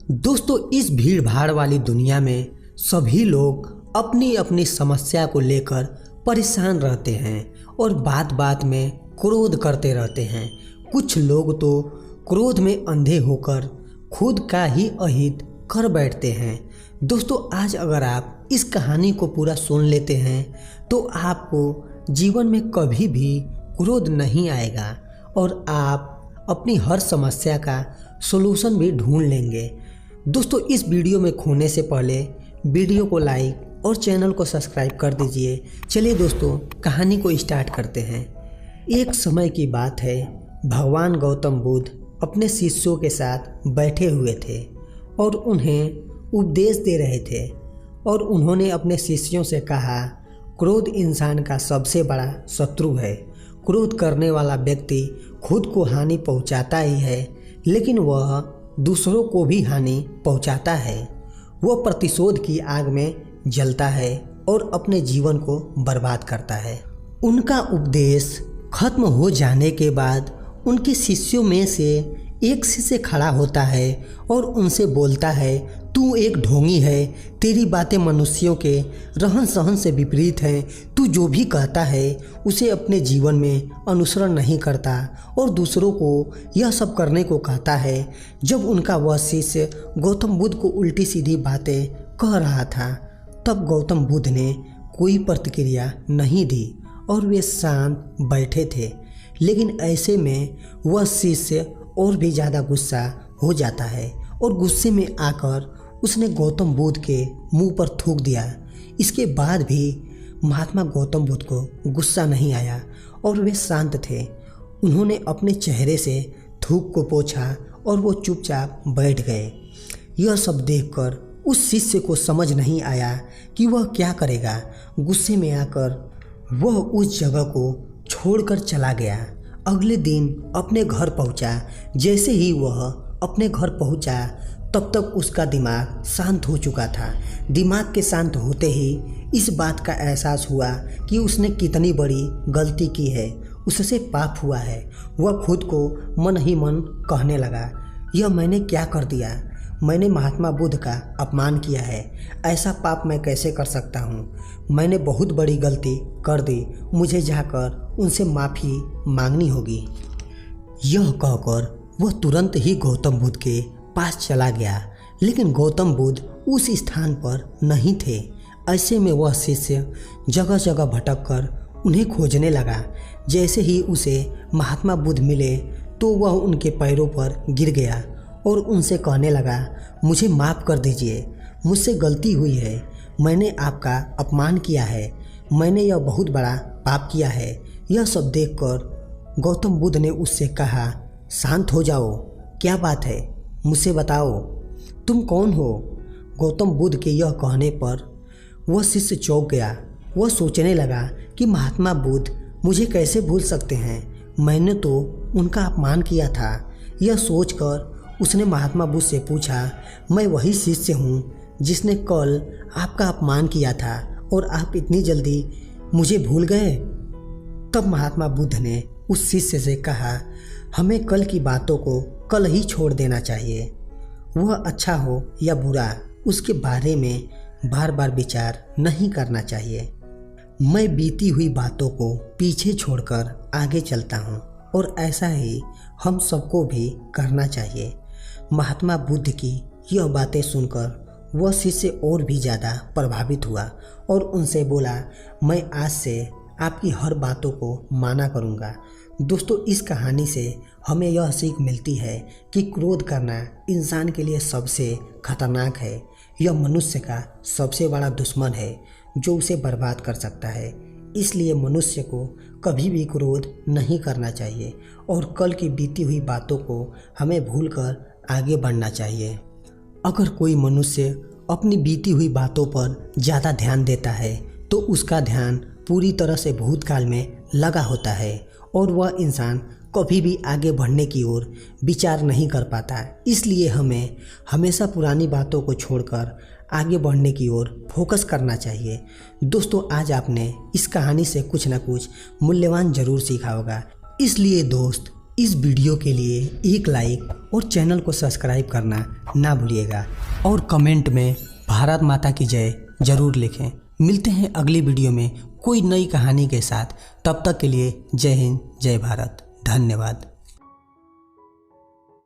दोस्तों, इस भीड़ भाड़ वाली दुनिया में सभी लोग अपनी अपनी समस्या को लेकर परेशान रहते हैं और बात बात में क्रोध करते रहते हैं। कुछ लोग तो क्रोध में अंधे होकर खुद का ही अहित कर बैठते हैं। दोस्तों, आज अगर आप इस कहानी को पूरा सुन लेते हैं तो आपको जीवन में कभी भी क्रोध नहीं आएगा और आप अपनी हर समस्या का सलूशन भी ढूंढ लेंगे। दोस्तों, इस वीडियो में खोने से पहले वीडियो को लाइक और चैनल को सब्सक्राइब कर दीजिए। चलिए दोस्तों, कहानी को स्टार्ट करते हैं। एक समय की बात है, भगवान गौतम बुद्ध अपने शिष्यों के साथ बैठे हुए थे और उन्हें उपदेश दे रहे थे और उन्होंने अपने शिष्यों से कहा, क्रोध इंसान का सबसे बड़ा शत्रु है। क्रोध करने वाला व्यक्ति खुद को हानि पहुंचाता ही है, लेकिन वह दूसरों को भी हानि पहुंचाता है। वह प्रतिशोध की आग में जलता है और अपने जीवन को बर्बाद करता है। उनका उपदेश खत्म हो जाने के बाद उनके शिष्यों में से एक शिष्य खड़ा होता है और उनसे बोलता है, तू एक ढोंगी है, तेरी बातें मनुष्यों के रहन सहन से विपरीत हैं। तू जो भी कहता है उसे अपने जीवन में अनुसरण नहीं करता और दूसरों को यह सब करने को कहता है। जब उनका वह शिष्य गौतम बुद्ध को उल्टी सीधी बातें कह रहा था, तब गौतम बुद्ध ने कोई प्रतिक्रिया नहीं दी और वे शांत बैठे थे। लेकिन ऐसे में वह शिष्य और भी ज़्यादा गुस्सा हो जाता है और गुस्से में आकर उसने गौतम बुद्ध के मुंह पर थूक दिया। इसके बाद भी महात्मा गौतम बुद्ध को गुस्सा नहीं आया और वे शांत थे। उन्होंने अपने चेहरे से थूक को पोंछा और वो चुपचाप बैठ गए। यह सब देखकर उस शिष्य को समझ नहीं आया कि वह क्या करेगा। गुस्से में आकर वह उस जगह को छोड़कर चला गया। अगले दिन अपने घर पहुंचा। जैसे ही वह अपने घर पहुंचा, तब तक उसका दिमाग शांत हो चुका था। दिमाग के शांत होते ही इस बात का एहसास हुआ कि उसने कितनी बड़ी गलती की है, उससे पाप हुआ है। वह खुद को मन ही मन कहने लगा, यह मैंने क्या कर दिया? मैंने महात्मा बुद्ध का अपमान किया है। ऐसा पाप मैं कैसे कर सकता हूँ? मैंने बहुत बड़ी गलती कर दी। मुझे जाकर उनसे माफ़ी मांगनी होगी। यह कहकर वह तुरंत ही गौतम बुद्ध के पास चला गया, लेकिन गौतम बुद्ध उस स्थान पर नहीं थे। ऐसे में वह शिष्य जगह जगह भटक कर उन्हें खोजने लगा। जैसे ही उसे महात्मा बुद्ध मिले तो वह उनके पैरों पर गिर गया और उनसे कहने लगा, मुझे माफ़ कर दीजिए, मुझसे गलती हुई है। मैंने आपका अपमान किया है। मैंने यह बहुत बड़ा पाप किया है। यह सब देखकर गौतम बुद्ध ने उससे कहा, शांत हो जाओ, क्या बात है, मुझसे बताओ, तुम कौन हो? गौतम बुद्ध के यह कहने पर वह शिष्य चौंक गया। वह सोचने लगा कि महात्मा बुद्ध मुझे कैसे भूल सकते हैं? मैंने तो उनका अपमान किया था। यह सोचकर उसने महात्मा बुद्ध से पूछा, मैं वही शिष्य हूँ जिसने कल आपका अपमान किया था और आप इतनी जल्दी मुझे भूल गए? तब महात्मा बुद्ध ने उस शिष्य से कहा, हमें कल की बातों को कल ही छोड़ देना चाहिए। वह अच्छा हो या बुरा, उसके बारे में बार बार विचार नहीं करना चाहिए। मैं बीती हुई बातों को पीछे छोड़कर आगे चलता हूँ और ऐसा ही हम सबको भी करना चाहिए। महात्मा बुद्ध की यह बातें सुनकर वह शिष्य और भी ज़्यादा प्रभावित हुआ और उनसे बोला, मैं आज से आपकी हर बातों को माना करूँगा। दोस्तों, इस कहानी से हमें यह सीख मिलती है कि क्रोध करना इंसान के लिए सबसे खतरनाक है। यह मनुष्य का सबसे बड़ा दुश्मन है जो उसे बर्बाद कर सकता है। इसलिए मनुष्य को कभी भी क्रोध नहीं करना चाहिए और कल की बीती हुई बातों को हमें भूलकर आगे बढ़ना चाहिए। अगर कोई मनुष्य अपनी बीती हुई बातों पर ज़्यादा ध्यान देता है तो उसका ध्यान पूरी तरह से भूतकाल में लगा होता है और वह इंसान कभी भी आगे बढ़ने की ओर विचार नहीं कर पाता। इसलिए हमें हमेशा पुरानी बातों को छोड़कर आगे बढ़ने की ओर फोकस करना चाहिए। दोस्तों, आज आपने इस कहानी से कुछ ना कुछ मूल्यवान जरूर सीखा होगा। इसलिए दोस्त, इस वीडियो के लिए एक लाइक और चैनल को सब्सक्राइब करना ना भूलिएगा और कमेंट में भारत माता की जय जरूर लिखें। मिलते हैं अगली वीडियो में कोई नई कहानी के साथ। तब तक के लिए जय हिंद, जय भारत, धन्यवाद।